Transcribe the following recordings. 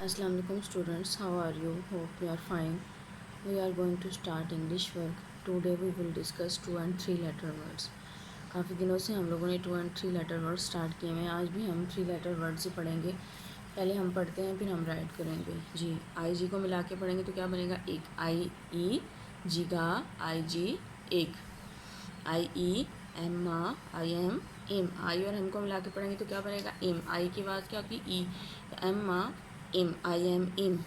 Assalamu alaikum students, how are you? Hope you are fine. We are going to start English work. Today we will discuss 2 and 3 letter words. काफ़ी दिनों से हम लोगों ने 2 and 3 letter words start किए हैं. आज भी हम 3 letter words ही पढ़ेंगे. पहले हम पढ़ते हैं फिर हम राइट करेंगे. जी आई जी को मिला के पढ़ेंगे तो क्या बनेगा? एक आई ई जी गा आई जी एक. आई ई एम मा आई एम एम. आई और एम को मिला के पढ़ेंगे तो क्या बनेगा? एम. आई की आवाज़ क्या होगी? ई. एम मा एम आई एम एम.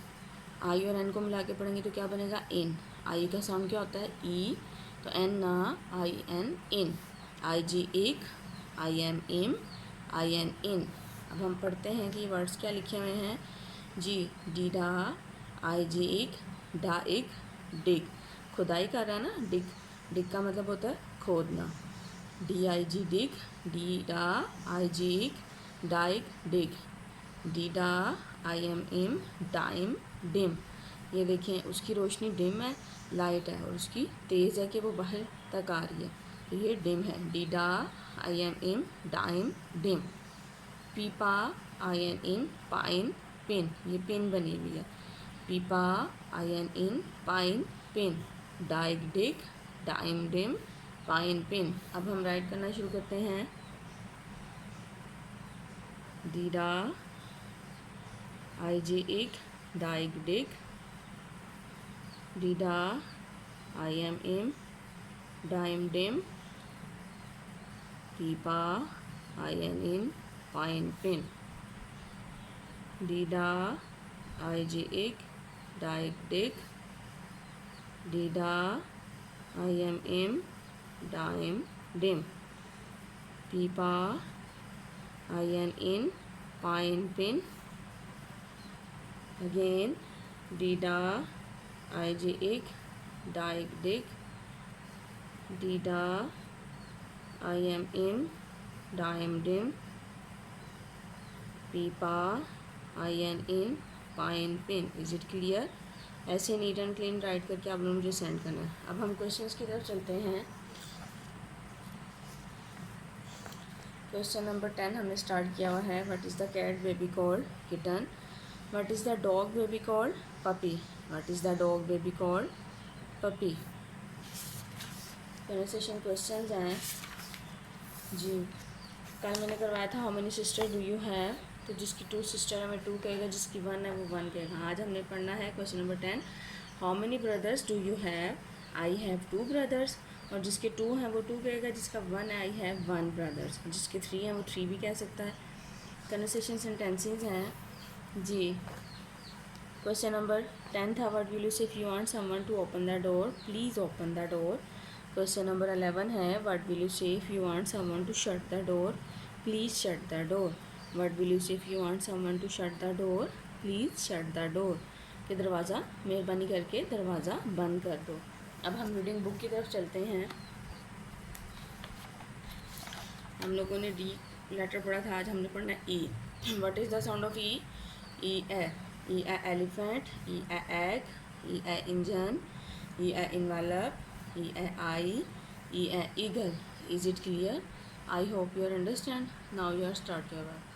आई और एन को मिला के पढ़ेंगे तो क्या बनेगा? एन. आई का साउंड क्या होता है? ई. तो एन ना आई एन एन. आई जी एक I M M I N N. अब हम पढ़ते हैं कि वर्ड्स क्या लिखे हुए हैं. जी डी डा आई जी एक डा एक डिग. खुदाई कर रहा है ना. डिग. डिग का मतलब होता है खोदना. D I ji dig. D डा आई जी एक डा एक डिग. डी डा I M M dime dim. ये देखें उसकी रोशनी डिम है, लाइट है और उसकी तेज़ है कि वो बाहर तक आ रही है. तो ये डिम है. डी डा I M M dime dim. पीपा I N in pine pin. ये पिन बनी हुई है. पीपा I N in pine pin. डाइग dig dime dim pine pin. अब हम राइट करना शुरू करते हैं. डी डा आई जी एक डाइग डिग. डी डा I M M dime dim. पीपा I N in pine pin. D डा आई जी एक डाइग डिग. डी डा I M M dime dim. पीपा I N in pine pin. Again D डा आई जी एक डाइग डिग. डी डा I M M dime dim. पीपा I N in pine pin. Is it clear? ऐसे neat and clean write करके आप लोग मुझे सेंड करना है. अब हम क्वेश्चंस की तरफ चलते हैं. क्वेश्चन नंबर 10 हमने स्टार्ट किया हुआ है. What is the cat baby called? Kitten. What is the dog baby called? Puppy. What is the dog baby called? Puppy. Conversation questions हैं. जी कल मैंने करवाया था how many sister do you have. तो जिसकी 2 सिस्टर है मैं 2 कहेगा, जिसकी 1 है वो 1 कहेगा. आज हमने पढ़ना है question number 10. How many brothers do you have? I have 2 brothers. और जिसके 2 हैं वो 2 कहेगा, जिसका 1 है आई हैव 1 ब्रदर्स. जिसके 3 हैं वो 3 भी कह सकता है. कन्वर्सेशन सेंटेंसेस हैं. जी क्वेश्चन नंबर 10 था. What will you say if you want someone to open the door? Please open the door. Question number 11 है. What will you say if you want someone to shut the door? Please shut the door. What will you say if you want someone to shut the door? Please shut the door. कि दरवाज़ा मेहरबानी करके दरवाज़ा बंद कर दो. अब हम रीडिंग बुक की तरफ चलते हैं. हम लोगों ने डी लेटर पढ़ा था. आज हमने पढ़ना है E. What is the sound of E? E a. E a elephant, E a egg, E a engine, E a envelope, E a eye, E a eagle. Is it clear? I hope you understand. Now you are start your work.